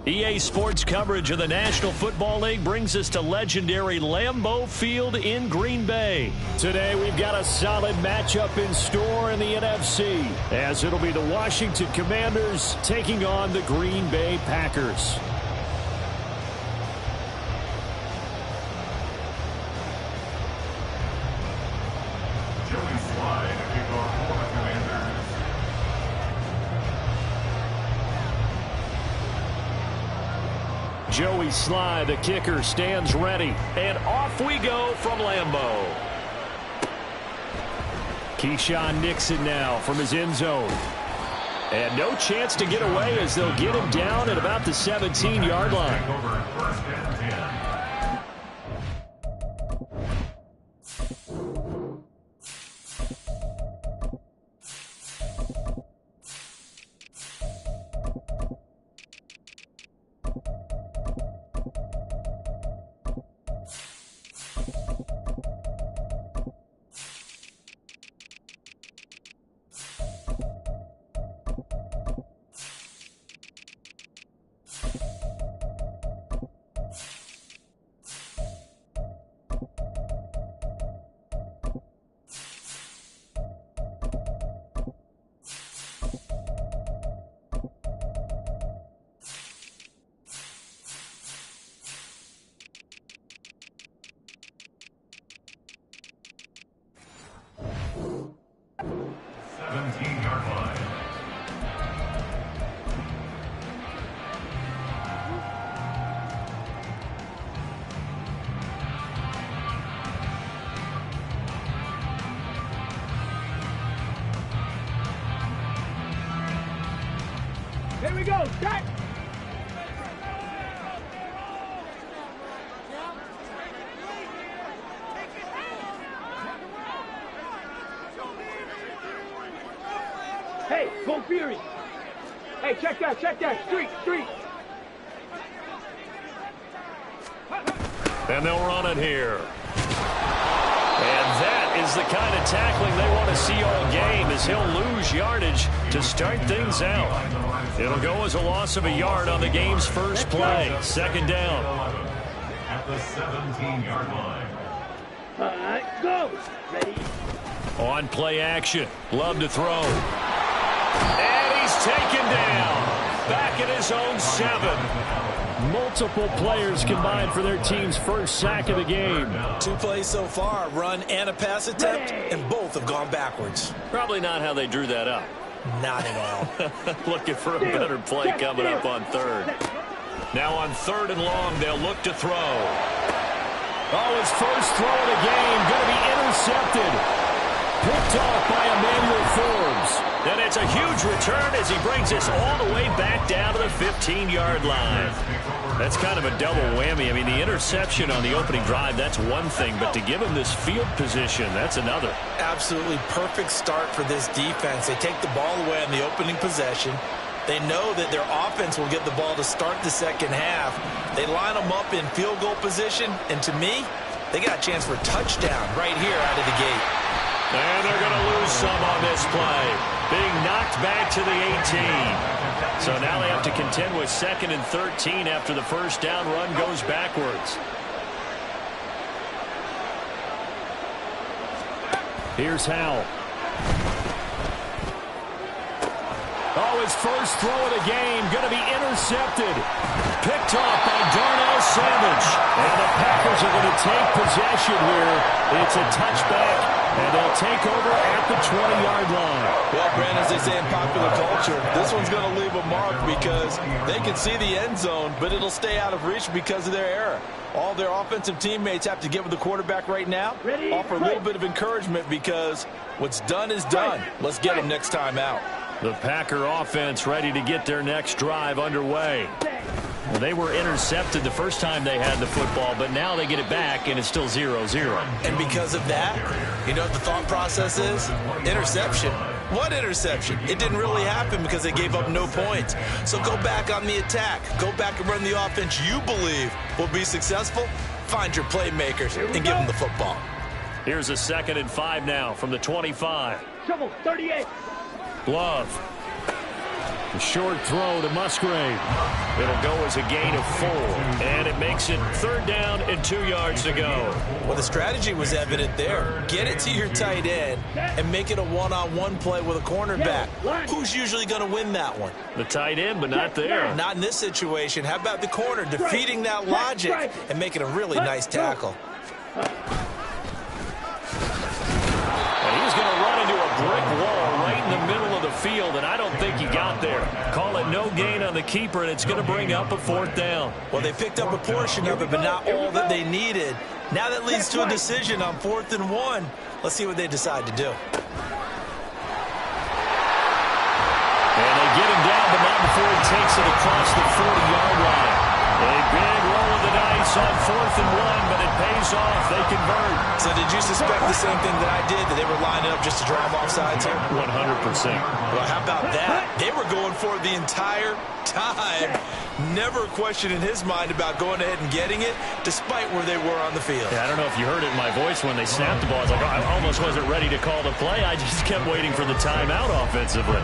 EA Sports coverage of the National Football League brings us to legendary Lambeau Field in Green Bay. Today we've got a solid matchup in store in the NFC, as it'll be the Washington Commanders taking on the Green Bay Packers. Joey Sly, the kicker, stands ready. And off we go from Lambeau. Keyshawn Nixon now from his end zone. And no chance to get away as they'll get him down at about the 17-yard line. Here we go, start! Hey, go Fury! Hey, check that, street! And they'll run it here. And that is the kind of tackling they want to see all game, as he'll lose yardage to start things out. It'll go as a loss of a yard on the game's first play. Second down. At the 17-yard line. All right, go! Ready? On play action. Love to throw. And he's taken down. Back at his own 7. Multiple players combined for their team's first sack of the game. 2 plays so far, run and a pass attempt, and both have gone backwards. Probably not how they drew that up. Not at all. Looking for a better play coming up on third. Now on 3rd and long, they'll look to throw. Oh, his first throw of the game going to be intercepted. Picked off by Emmanuel Forbes. And it's a huge return as he brings us all the way back down to the 15-yard line. That's kind of a double whammy. I mean, the interception on the opening drive, that's one thing. But to give him this field position, that's another. Absolutely perfect start for this defense. They take the ball away on the opening possession. They know that their offense will get the ball to start the second half. They line them up in field goal position. And to me, they got a chance for a touchdown right here out of the gate. And they're going to lose some on this play. Being knocked back to the 18. So now they have to contend with 2nd and 13 after the first down run goes backwards. Here's Howell. Oh, his first throw of the game going to be intercepted. Picked off by Darnell Savage. And the Packers are going to take possession here. It's a touchback. And they'll take over at the 20-yard line. Well, Brandon, as they say in popular culture, this one's going to leave a mark because they can see the end zone, but it'll stay out of reach because of their error. All their offensive teammates have to get with the quarterback right now, offer a little bit of encouragement because what's done is done. Let's get them next time out. The Packer offense ready to get their next drive underway. Well, they were intercepted the first time they had the football, but now they get it back, and it's still 0-0. And because of that, you know what the thought process is? Interception. What interception? It didn't really happen because they gave up no points. So go back on the attack. Go back and run the offense you believe will be successful. Find your playmakers and give them the football. Here's a 2nd and 5 now from the 25. Trouble, 38. Love. The short throw to Musgrave. It'll go as a gain of 4. And it makes it 3rd down and 2 yards to go. Well, the strategy was evident there. Get it to your tight end and make it a one-on-one play with a cornerback. Who's usually going to win that one? The tight end, but not there. Not in this situation. How about the corner defeating that logic and making a really nice tackle? And he's going to run into a brick wall right in the middle of the field, and I don't think he got there. Call it no gain on the keeper, and it's going to bring up a 4th down. Well, they picked up a portion of it, but not all that they needed. Now that leads to a decision on 4th and 1. Let's see what they decide to do. And they get him down, but not before he takes it across the 40-yard line. A big roll of the dice on 4th and 1, but it pays off. They convert. So did you suspect the same thing that I did, that they were lining up just to drive off sides here? 100%. Well, how about that? They were going for it the entire time. Never a question in his mind about going ahead and getting it, despite where they were on the field. Yeah, I don't know if you heard it in my voice when they snapped the ball. I was like, I almost wasn't ready to call the play. I just kept waiting for the timeout offensively.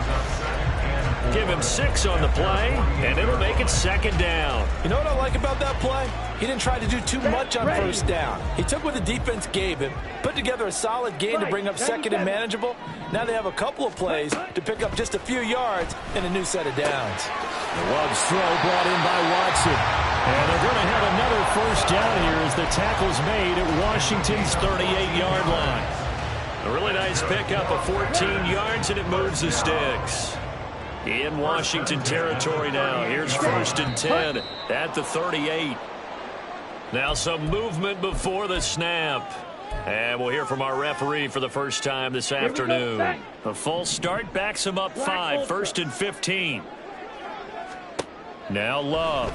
Give him 6 on the play, and it'll make it 2nd down. You know what I like about that play? He didn't try to do too much on 1st down. He took what the defense gave him, put together a solid gain to bring up 2nd and manageable. Now they have a couple of plays to pick up just a few yards and a new set of downs. Love's throw brought in by Watson. And they're going to have another 1st down here as the tackle's made at Washington's 38-yard line. A really nice pickup of 14 yards, and it moves the sticks. In Washington territory now. Here's 1st and 10 at the 38. Now some movement before the snap. And we'll hear from our referee for the first time this afternoon. A false start backs him up 5. 1st and 15. Now Love.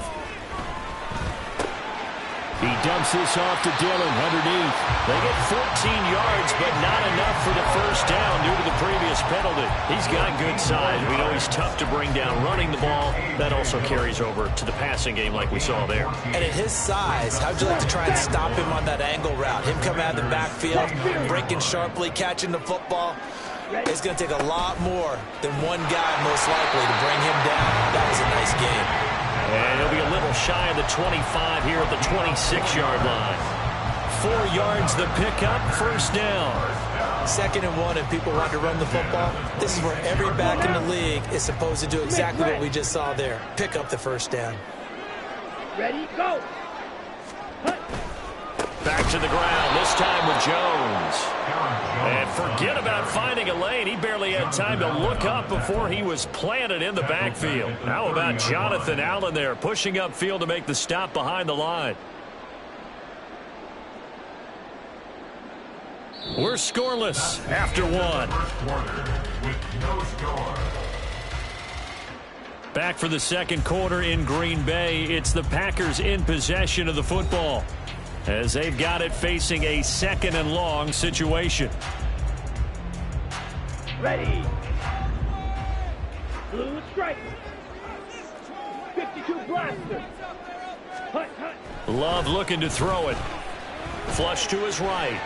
He dumps this off to Dillon underneath. They get 14 yards, but not enough for the 1st down due to the previous penalty. He's got good size. We know he's tough to bring down running the ball. That also carries over to the passing game like we saw there. And at his size, how'd you like to try and stop him on that angle route? Him coming out of the backfield, breaking sharply, catching the football. It's going to take a lot more than one guy, most likely, to bring him down. That was a nice game. And he'll be a little shy of the 25 here at the 26-yard line. 4 yards the pickup, 1st down. 2nd and 1, and people want to run the football. This is where every back in the league is supposed to do exactly what we just saw there. Pick up the 1st down. Ready, go. Back to the ground, this time with Jones. And forget about finding a lane. He barely had time to look up before he was planted in the backfield. How about Jonathan Allen there, pushing upfield to make the stop behind the line? We're scoreless after 1. Back for the 2nd quarter in Green Bay. It's the Packers in possession of the football, as they've got it facing a 2nd and long situation. Ready. Blue stripe. 52 blaster. Hut, hut. Love looking to throw it. Flush to his right.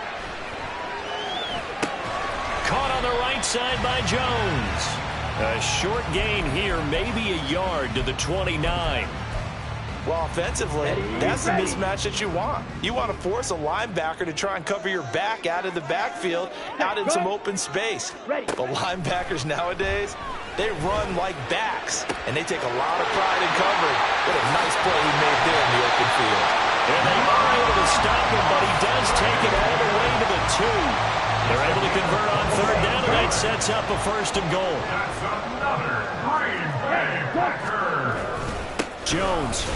Caught on the right side by Jones. A short gain here, maybe a yard to the 29. Well, offensively, that's the mismatch that you want. You want to force a linebacker to try and cover your back out of the backfield, out in some open space. But linebackers nowadays, they run like backs, and they take a lot of pride in covering. What a nice play he made there in the open field. And they are able to stop him, but he does take it all the way to the 2. They're able to convert on 3rd down, and that sets up a 1st and goal. That's another Green Bay Packer. Jones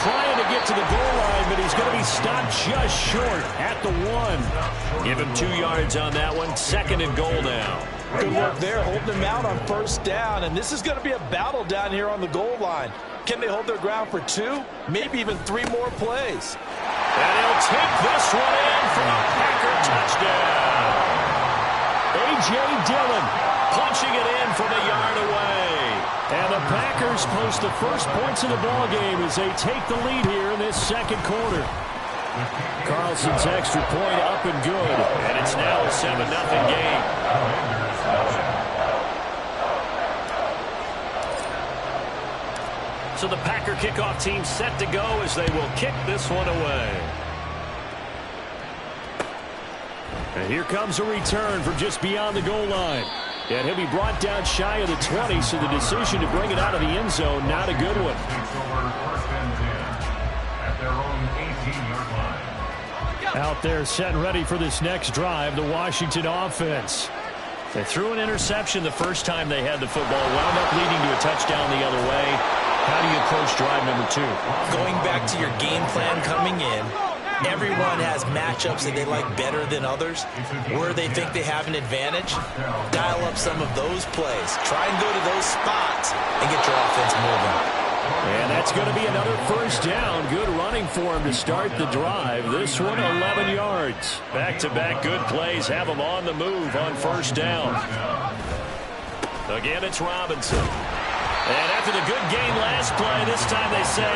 trying to get to the goal line, but he's going to be stopped just short at the 1. Give him 2 yards on that one. 2nd and goal now. Good work there, holding him out on 1st down, and this is going to be a battle down here on the goal line. Can they hold their ground for 2, maybe even 3 more plays? And he'll take this one in for a Packer touchdown. A.J. Dillon punching it in from a yard away. And the Packers post the first points of the ballgame as they take the lead here in this 2nd quarter. Carlson's extra point up and good. And it's now a 7-0 game. So the Packer kickoff team set to go as they will kick this one away. And here comes a return from just beyond the goal line. And he'll be brought down shy of the 20, so the decision to bring it out of the end zone, not a good one. Out there set and ready for this next drive, the Washington offense. They threw an interception the first time they had the football, wound up leading to a touchdown the other way. How do you approach drive number 2? Going back to your game plan coming in, everyone has matchups that they like better than others. Where they think they have an advantage, dial up some of those plays. Try and go to those spots and get your offense moving. And that's going to be another first down. Good running for him to start the drive. This one 11 yards. Back-to-back good plays have him on the move on first down. Again, it's Robinson. And after the good game last play, this time they say,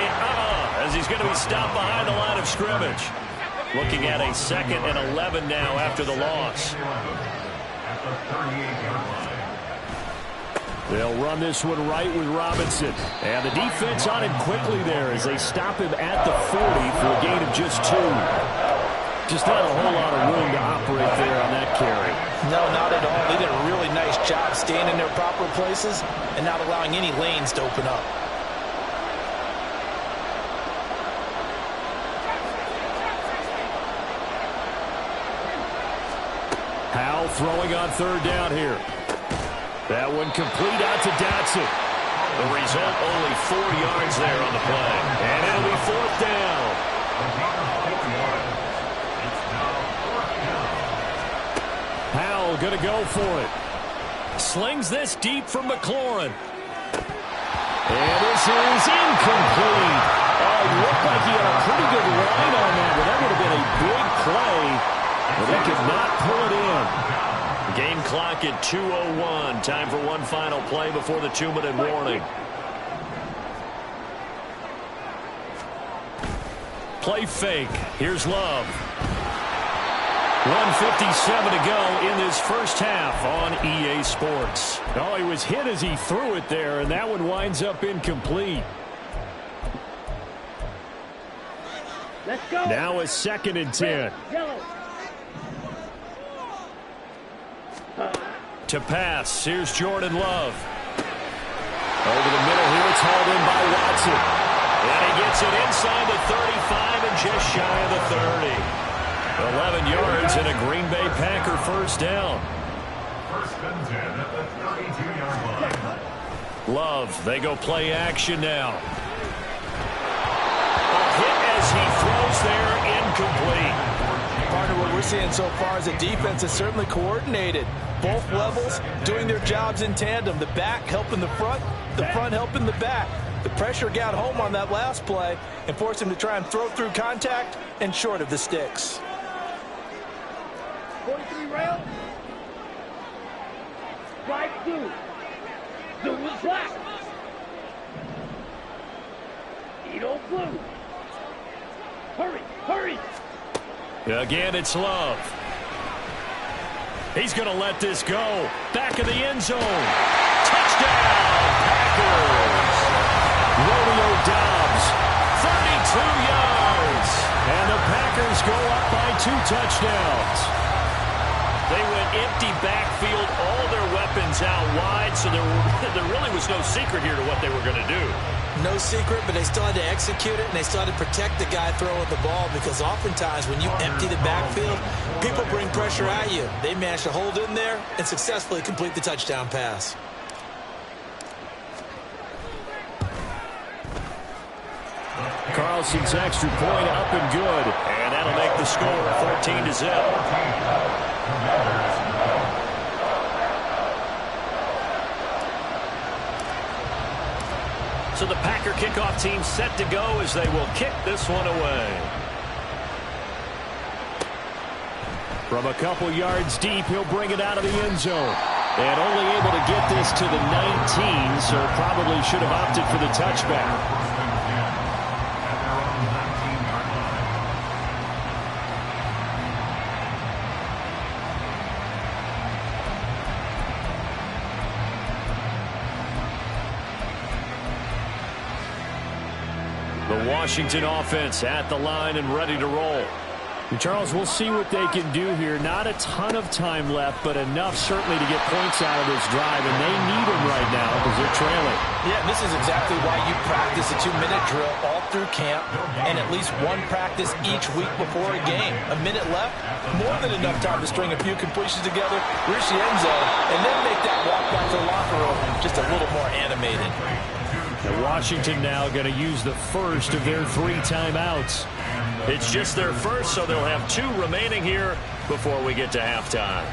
as he's going to be stopped behind the line of scrimmage. Looking at a 2nd and 11 now after the loss. They'll run this one right with Robinson. And the defense on him quickly there as they stop him at the 40 for a gain of just 2. Just not a whole lot of room to operate there on that carry. No, not at all. They did a really nice job staying in their proper places and not allowing any lanes to open up. Howell throwing on 3rd down here. That one complete out to Dotson. The result, only 4 yards there on the play. And it'll be 4th down. Howell going to go for it. Slings this deep from McLaurin. And this is incomplete. Oh, it looked like he had a pretty good line on that, but that would have been a big play. But he could not pull it in. Game clock at 2:01. Time for one final play before the 2-minute warning. Play fake. Here's Love. 1:57 to go in this first half on EA Sports. Oh, he was hit as he threw it there, and that one winds up incomplete. Let's go. Now a 2nd and 10. Yellow. To pass, here's Jordan Love. Over the middle here, it's hauled in by Watson. And he gets it inside the 35 and just shy of the 30. 11 yards and a Green Bay Packer first down. 1st and 10 at the 32-yard line. Love, they go play action now. A hit as he throws there, incomplete. Partner, what we're seeing so far is a defense is certainly coordinated. Both levels doing their jobs in tandem. The back helping the front helping the back. The pressure got home on that last play and forced him to try and throw through contact and short of the sticks. 43 rail. Strike 2. Do is black. Edo blue. Hurry, hurry. Again, it's Love. He's going to let this go. Back of the end zone. Touchdown, Packers. Rodeo Dobbs, 32 yards. And the Packers go up by 2 touchdowns. They went empty backfield, all their weapons out wide, so there really was no secret here to what they were going to do. No secret, but they still had to execute it, and they still had to protect the guy throwing the ball, because oftentimes when you empty the backfield, people bring pressure at you. They managed to hold in there and successfully complete the touchdown pass. Carlson's extra point up and good, and that'll make the score 14-0. So the Packer kickoff team set to go as they will kick this one away. From a couple yards deep, he'll bring it out of the end zone. And only able to get this to the 19, so probably should have opted for the touchback. The Washington offense at the line and ready to roll. And Charles, we'll see what they can do here. Not a ton of time left, but enough certainly to get points out of this drive, and they need them right now because they're trailing. Yeah, this is exactly why you practice a 2-minute drill all through camp and at least one practice each week before a game. A minute left, more than enough time to string a few completions together, reach the end zone, and then make that walk back to the locker room just a little more animated. And Washington now going to use the first of their 3 timeouts. It's just their first, so they'll have 2 remaining here before we get to halftime.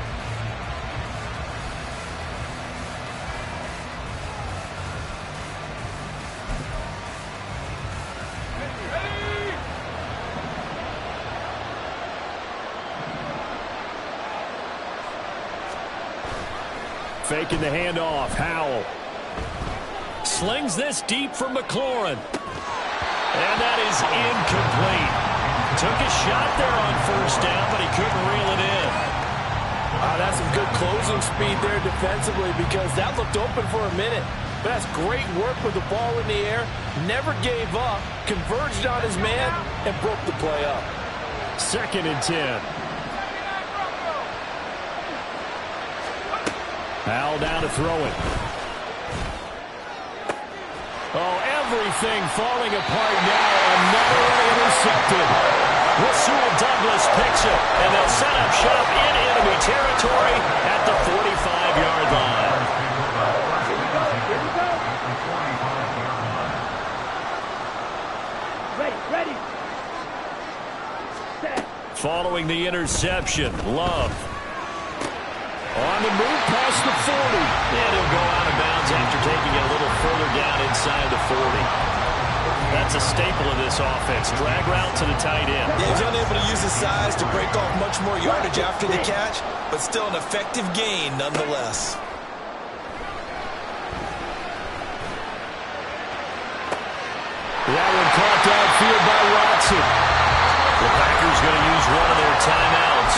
Faking the handoff. Howell slings this deep from McLaurin. And that is incomplete. Took a shot there on first down, but he couldn't reel it in. That's some good closing speed there defensively because that looked open for a minute. But that's great work with the ball in the air. Never gave up, converged on his man, and broke the play up. 2nd and 10. Howell down to throw it. Oh, everything falling apart now. Another one intercepted. Rasul-Douglas picks it, and they'll set up shop in enemy territory at the 45-yard line. Here we go. Ready. Set. Following the interception, Love. On the move past the 40. And he'll go out of bounds after taking it a little further down inside the 40. That's a staple of this offense. Drag route to the tight end. Yeah, he's unable to use his size to break off much more yardage after the catch, but still an effective gain nonetheless. That one caught downfield by Watson. The Packers going to use one of their timeouts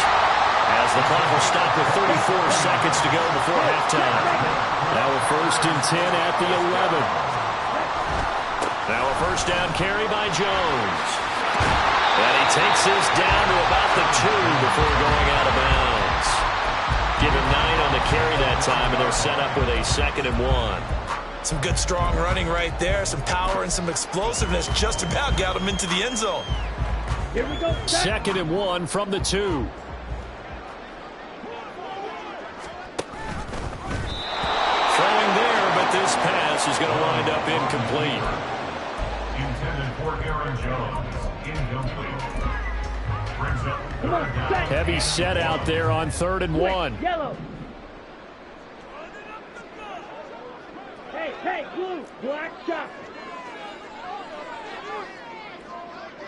as the clock will stop with 34 seconds to go before halftime. Now a 1st and 10 at the 11. Now a first down carry by Jones. And he takes this down to about the 2 before going out of bounds. Give him 9 on the carry that time, and they're set up with a 2nd and 1. Some good strong running right there. Some power and some explosiveness just about got him into the end zone. Here we go. 2nd and 1 from the 2. This pass is going to wind up incomplete. Intended for Aaron Jones. Incomplete. Brings up Heavy set out there on 3rd and 1. Yellow. Hey, blue. Black shot.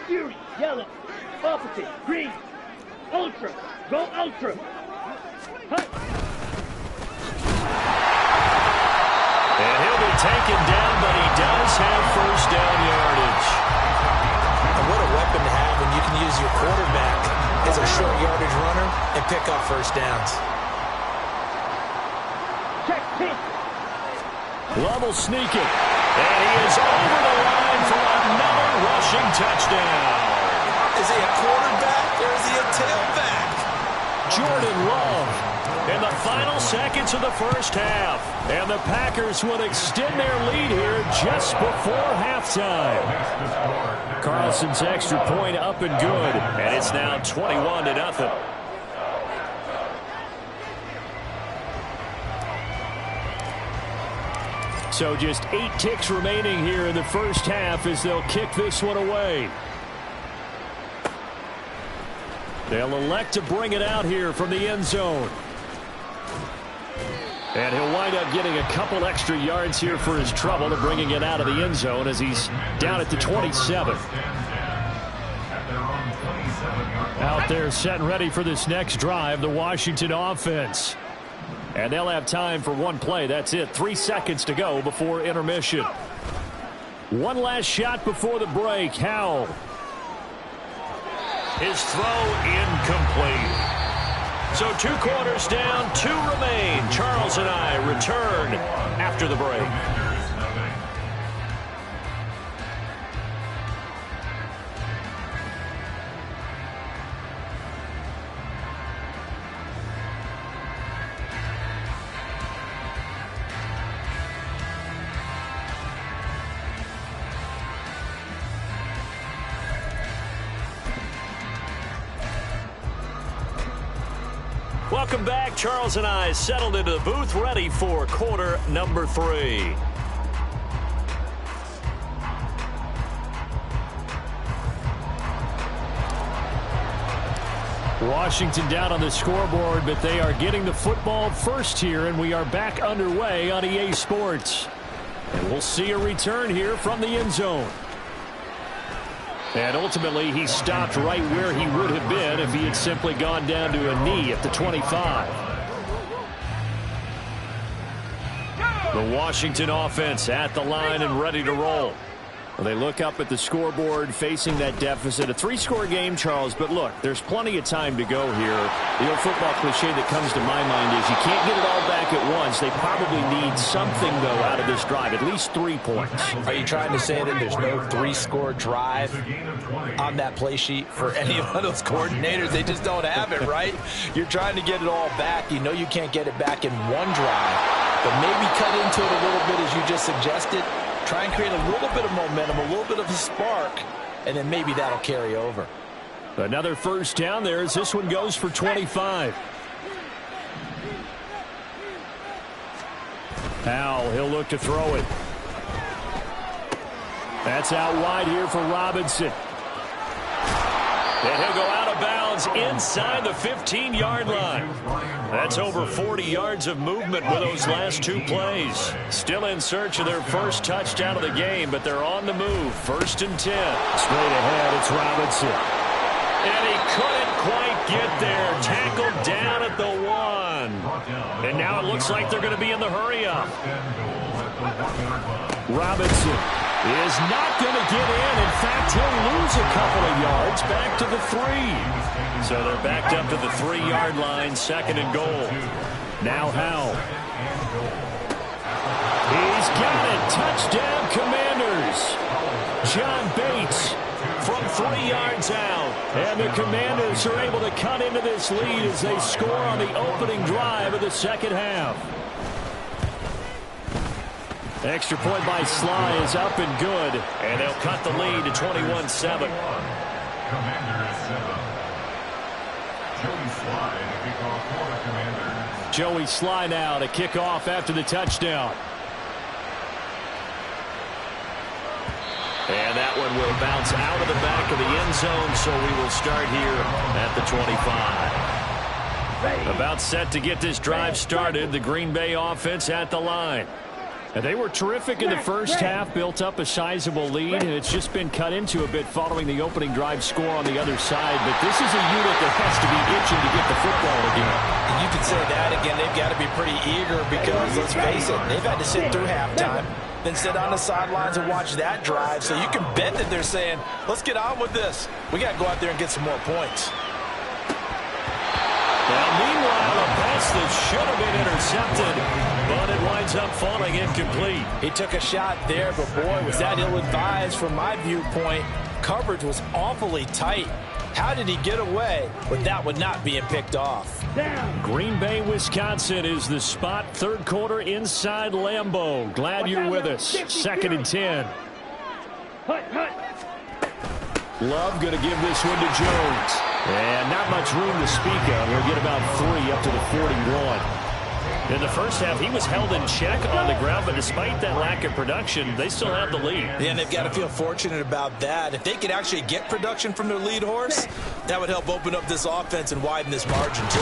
Fury. Yellow. Opposite. Green. Ultra. Go ultra. Hut. And he'll be taken down, but he does have first down yardage. And what a weapon to have when you can use your quarterback as a short yardage runner and pick up first downs. Check pitch. Love will sneak it. And he is over the line for another rushing touchdown. Is he a quarterback or is he a tailback? Jordan Love in the final seconds of the first half. And the Packers will extend their lead here just before halftime. Carlson's extra point up and good. And it's now 21-0. So just 8 ticks remaining here in the first half as they'll kick this one away. They'll elect to bring it out here from the end zone. And he'll wind up getting a couple extra yards here for his trouble to bringing it out of the end zone as he's down at the 27. Out there set and ready for this next drive, the Washington offense. And they'll have time for one play. That's it. 3 seconds to go before intermission. One last shot before the break. Howell. His throw incomplete. So 2 quarters down, 2 remain. Charles and I return after the break. Welcome back. Charles and I settled into the booth, ready for quarter number 3. Washington down on the scoreboard, but they are getting the football first here, and we are back underway on EA Sports. And we'll see a return here from the end zone. And ultimately, he stopped right where he would have been if he had simply gone down to a knee at the 25. The Washington offense at the line and ready to roll. Well, they look up at the scoreboard facing that deficit. A 3-score game, Charles, but look, there's plenty of time to go here. The old football cliche that comes to my mind is you can't get it all back at once. They probably need something, though, out of this drive, at least 3 points. Are you trying to say that there's no 3-score drive on that play sheet for any of those coordinators? They just don't have it, right? You're trying to get it all back. You know you can't get it back in one drive, but maybe cut into it a little bit as you just suggested. Try and create a little bit of momentum, a little bit of a spark, and then maybe that'll carry over. Another first down there as this one goes for 25. Now he'll look to throw it. That's out wide here for Robinson. And he'll go out of bounds inside the 15-yard line. That's over 40 yards of movement with those last 2 plays. Still in search of their first touchdown of the game, but they're on the move. 1st and 10. Straight ahead, it's Robinson. And he couldn't quite get there. Tackled down at the 1. And now it looks like they're going to be in the hurry-up. Robinson is not going to get in. In fact, he'll lose a couple of yards back to the 3. So they're backed up to the 3-yard line, 2nd and goal. Now Howell. He's got it. Touchdown, Commanders. John Bates from 3 yards out. And the Commanders are able to cut into this lead as they score on the opening drive of the second half. Extra point by Sly is up and good, and they'll cut the lead to 21-7. Joey Sly now to kick off after the touchdown. And that one will bounce out of the back of the end zone, so we will start here at the 25. About set to get this drive started, the Green Bay offense at the line. And they were terrific in the first half, built up a sizable lead, and it's just been cut into a bit following the opening drive score on the other side. But this is a unit that has to be itching to get the football again. And you can say that again. They've got to be pretty eager because, let's face it, they've had to sit through halftime, then sit on the sidelines and watch that drive. So you can bet that they're saying, let's get on with this. We got to go out there and get some more points. Now, meanwhile, a pass that should have been intercepted, but it winds up falling incomplete. He took a shot there, but boy, was that ill-advised from my viewpoint. Coverage was awfully tight. How did he get away with that one not being picked off? Green Bay, Wisconsin is the spot. 3rd quarter inside Lambeau. Glad you're with us. 2nd and 10. Love going to give this one to Jones. And not much room to speak of. He'll get about 3 up to the 41. In the first half, he was held in check on the ground, but despite that lack of production, they still have the lead. Yeah, and they've got to feel fortunate about that. If they could actually get production from their lead horse, that would help open up this offense and widen this margin, too.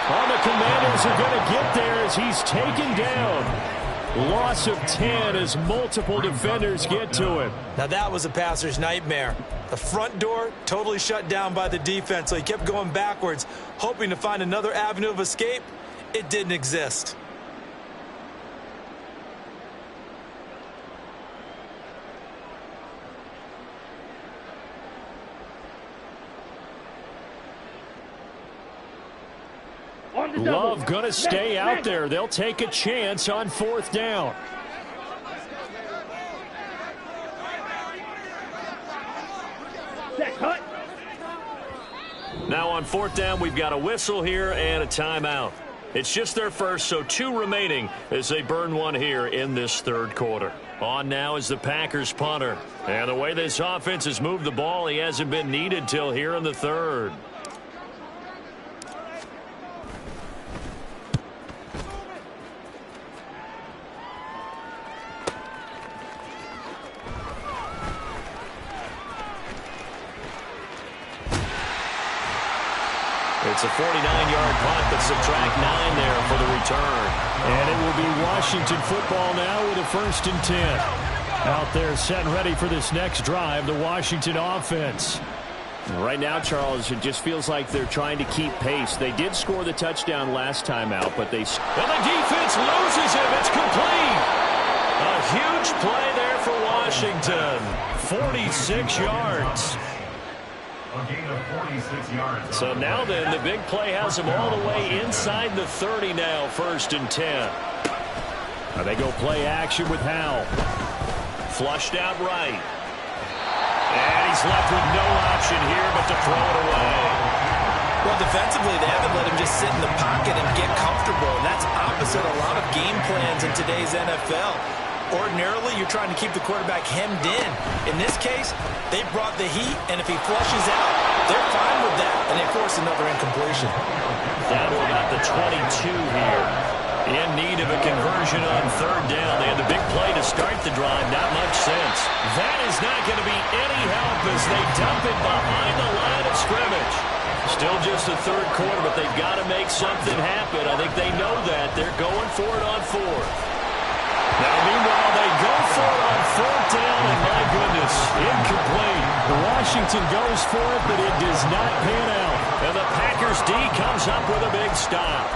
All the Commanders are going to get there as he's taken down. Loss of 10 as multiple defenders get to him. Now that was a passer's nightmare. The front door totally shut down by the defense, so he kept going backwards, hoping to find another avenue of escape. It didn't exist. Love going to stay out there. They'll take a chance on 4th down. Now on 4th down, we've got a whistle here and a timeout. It's just their first, so 2 remaining as they burn one here in this 3rd quarter. On now is the Packers punter. And the way this offense has moved the ball, he hasn't been needed till here in the 3rd. It's a 49-yard punt, but subtract 9 there for the return. And it will be Washington football now with a 1st and 10. Out there set and ready for this next drive, the Washington offense. Right now, Charles, it just feels like they're trying to keep pace. They did score the touchdown last time out, but they... And the defense loses him. It's complete. A huge play there for Washington. 46 yards. A gain of 46 yards. So now then, the big play has them all the way inside the 30 now, 1st and 10. They go play action with Howell. Flushed out right. And he's left with no option here but to throw it away. Well, defensively, they haven't let him just sit in the pocket and get comfortable. And that's opposite a lot of game plans in today's NFL. Ordinarily, you're trying to keep the quarterback hemmed in. In this case, they brought the heat, and if he flushes out, they're fine with that, and they force another incompletion. Down to about the 22 here. In need of a conversion on 3rd down. They had the big play to start the drive. Not much sense. That is not going to be any help as they dump it behind the line of scrimmage. Still just the 3rd quarter, but they've got to make something happen. I think they know that. They're going for it on 4th. Now, meanwhile, they go for it on 4th down, and my goodness, incomplete. Washington goes for it, but it does not pan out. And the Packers D comes up with a big stop.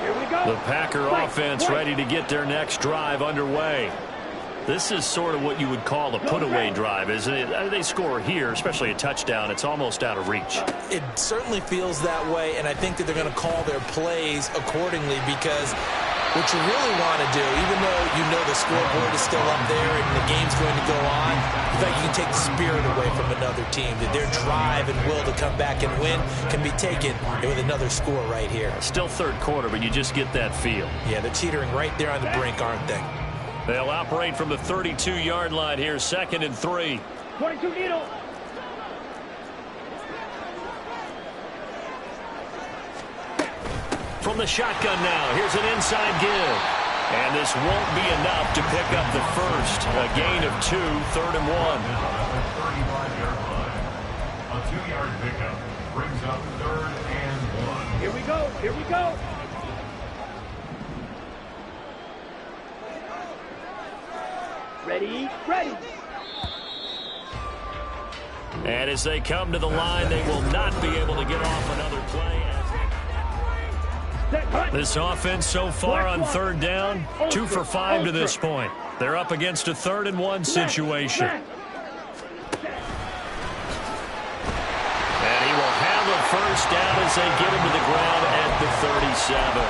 Here we go. The Packer offense ready to get their next drive underway. This is sort of what you would call a put-away drive, isn't it? They score here, especially a touchdown. It's almost out of reach. It certainly feels that way, and I think that they're going to call their plays accordingly because what you really want to do, even though you know the scoreboard is still up there and the game's going to go on, in fact, you can take the spirit away from another team, that their drive and will to come back and win can be taken with another score right here. Still 3rd quarter, but you just get that feel. Yeah, they're teetering right there on the brink, aren't they? They'll operate from the 32-yard line here, 2nd and 3. 22 needle. From the shotgun now, here's an inside give. And this won't be enough to pick up the first. A gain of 2, 3rd and 1. A 2-yard pickup brings up 3rd and 1. Here we go. Here we go. Ready, ready. And as they come to the line, they will not be able to get off another play. This offense so far on 3rd down, 2 for 5 to this point. They're up against a 3rd and 1 situation. And he will have a first down as they get him to the ground at the 37.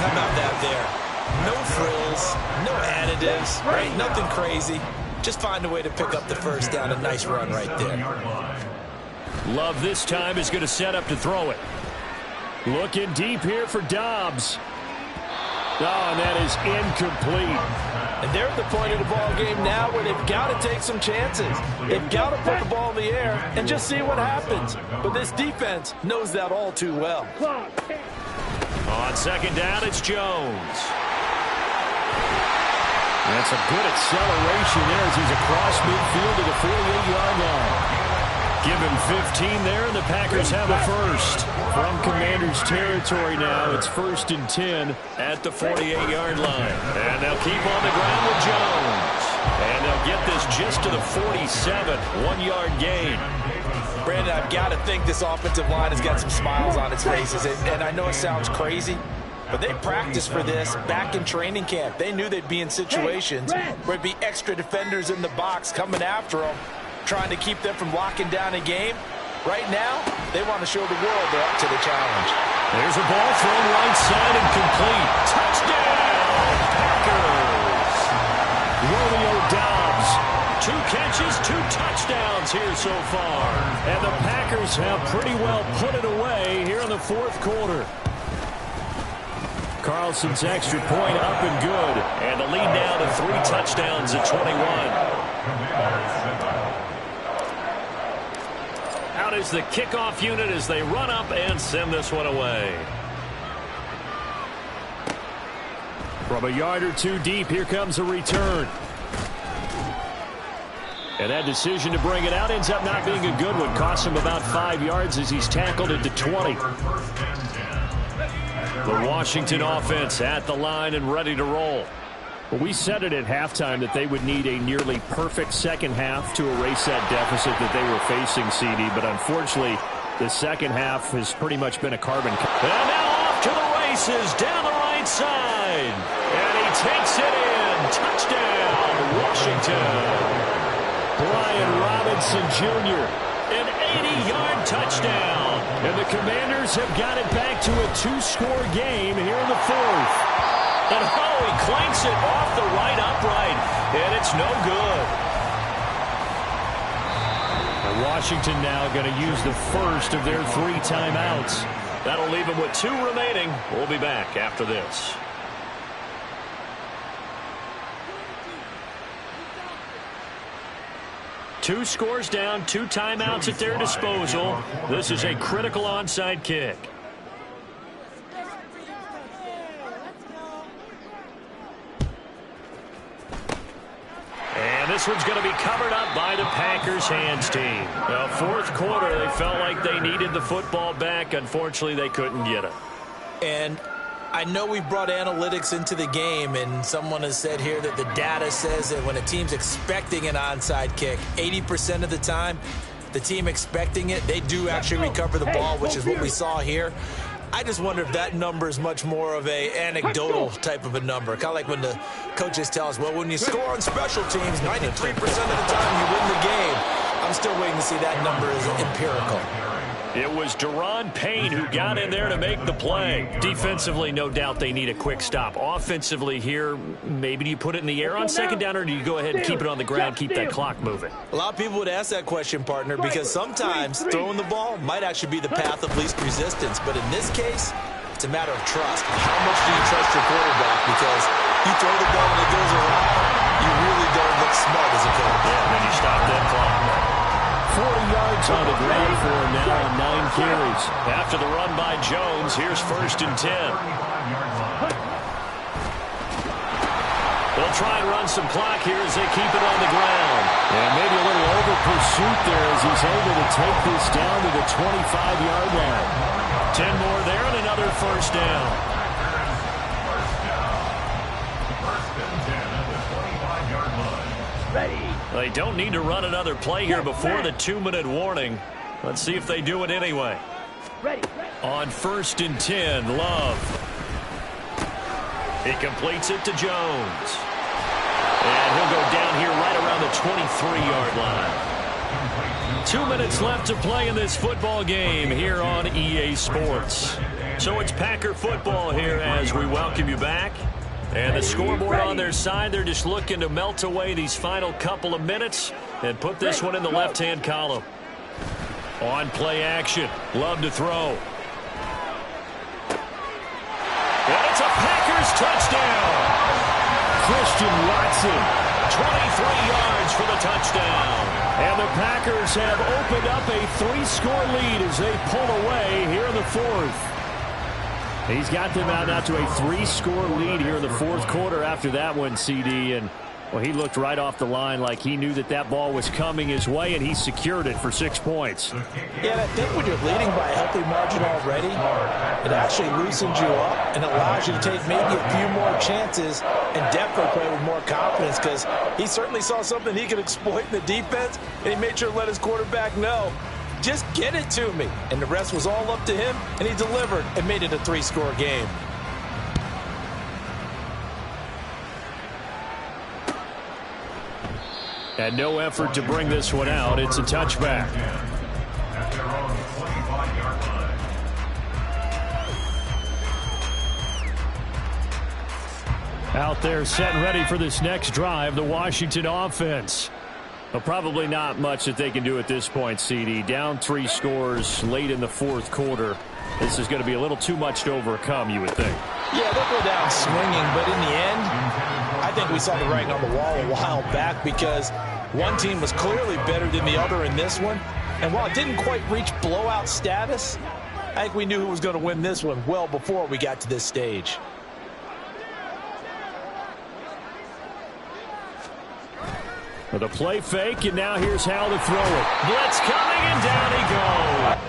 How about that there? No frills, no additives, right? Nothing crazy. Just find a way to pick up the first down. A nice run right there. Love this time is going to set up to throw it. Looking deep here for Dobbs. Oh, and that is incomplete. And they're at the point of the ball game now where they've got to take some chances. They've got to put the ball in the air and just see what happens. But this defense knows that all too well. On 2nd down, it's Jones. That's a good acceleration there as he's across midfield to the 48-yard line. Give him 15 there, and the Packers have a first. From Commander's territory now, it's 1st and 10 at the 48-yard line. And they'll keep on the ground with Jones. And they'll get this just to the 47, 1-yard gain. Brandon, I've got to think this offensive line has got some smiles on its faces. And I know it sounds crazy, but they practiced for this back in training camp. They knew they'd be in situations where it'd be extra defenders in the box coming after them, trying to keep them from locking down a game. Right now, they want to show the world they're up to the challenge. There's a ball thrown right side and complete. Touchdown, Packers! Romeo Dobbs, 2 catches, 2 touchdowns here so far. And the Packers have pretty well put it away here in the 4th quarter. Carlson's extra point up and good. And the lead now to 3 touchdowns at 21. Out is the kickoff unit as they run up and send this one away. From a yard or 2 deep, here comes a return. And that decision to bring it out ends up not being a good one. Costs him about 5 yards as he's tackled into 20. The Washington offense at the line and ready to roll. Well, we said it at halftime that they would need a nearly perfect second half to erase that deficit that they were facing, CD. But unfortunately, the second half has pretty much been a carbon copy. And now off to the races down the right side. And he takes it in. Touchdown, Washington. Brian Robinson Jr., an 80-yard touchdown. And the Commanders have got it back to a 2-score game here in the fourth. And he clanks it off the right upright, and it's no good. And Washington now going to use the first of their 3 timeouts. That'll leave them with 2 remaining. We'll be back after this. Two scores down, 2 timeouts at their disposal. This is a critical onside kick. And this one's going to be covered up by the Packers hands team. The fourth quarter, they felt like they needed the football back. Unfortunately, they couldn't get it. And I know we brought analytics into the game, and someone has said here that the data says that when a team's expecting an onside kick, 80% of the time, the team expecting it, they do actually recover the ball, which is what we saw here. I just wonder if that number is much more of a anecdotal type of a number. Kind of like when the coaches tell us, well, when you score on special teams, 93% of the time you win the game. I'm still waiting to see that number is empirical. It was Deron Payne who got in there to make the play. Defensively, no doubt they need a quick stop. Offensively here, maybe do you put it in the air on second down, or do you go ahead and keep it on the ground, keep that clock moving? A lot of people would ask that question, partner, because sometimes throwing the ball might actually be the path of least resistance. But in this case, it's a matter of trust. How much do you trust your quarterback? Because you throw the ball and it goes around, you really don't look smart as a coach. Yeah, and then you stop that clock. 40 yards on the ground for him now on 9 carries. After the run by Jones, here's 1st and 10. They'll try and run some clock here as they keep it on the ground. And maybe a little over pursuit there as he's able to take this down to the 25-yard line. 10 more there and another 1st down. Ready. They don't need to run another play here before the 2-minute warning. Let's see if they do it anyway. Ready. On 1st and 10, Love. He completes it to Jones. And he'll go down here right around the 23-yard line. 2 minutes left to play in this football game here on EA Sports. So it's Packer football here as we welcome you back. And the scoreboard on their side, they're just looking to melt away these final couple of minutes and put this one in the left-hand column. On play action, Love to throw. And it's a Packers touchdown. Christian Watson, 23 yards for the touchdown. And the Packers have opened up a 3-score lead as they pull away here in the fourth. He's got them out now to a 3-score lead here in the fourth quarter after that one, CD. And, well, he looked right off the line like he knew that that ball was coming his way, and he secured it for 6 points. Yeah, and I think when you're leading by a healthy margin already, it actually loosens you up and allows you to take maybe a few more chances and definitely play with more confidence, because he certainly saw something he could exploit in the defense, and he made sure to let his quarterback know, just get it to me. And the rest was all up to him, and he delivered and made it a 3-score game. And no effort to bring this one out. It's a touchback. Out there set and ready for this next drive, the Washington offense. Well, probably not much that they can do at this point, CD. Down 3 scores late in the fourth quarter. This is going to be a little too much to overcome, you would think. Yeah, they'll go down swinging, but in the end, I think we saw the writing on the wall a while back, because one team was clearly better than the other in this one. And while it didn't quite reach blowout status, I think we knew who was going to win this one well before we got to this stage. The play fake, and now here's Hal to throw it. Blitz coming, and down he goes.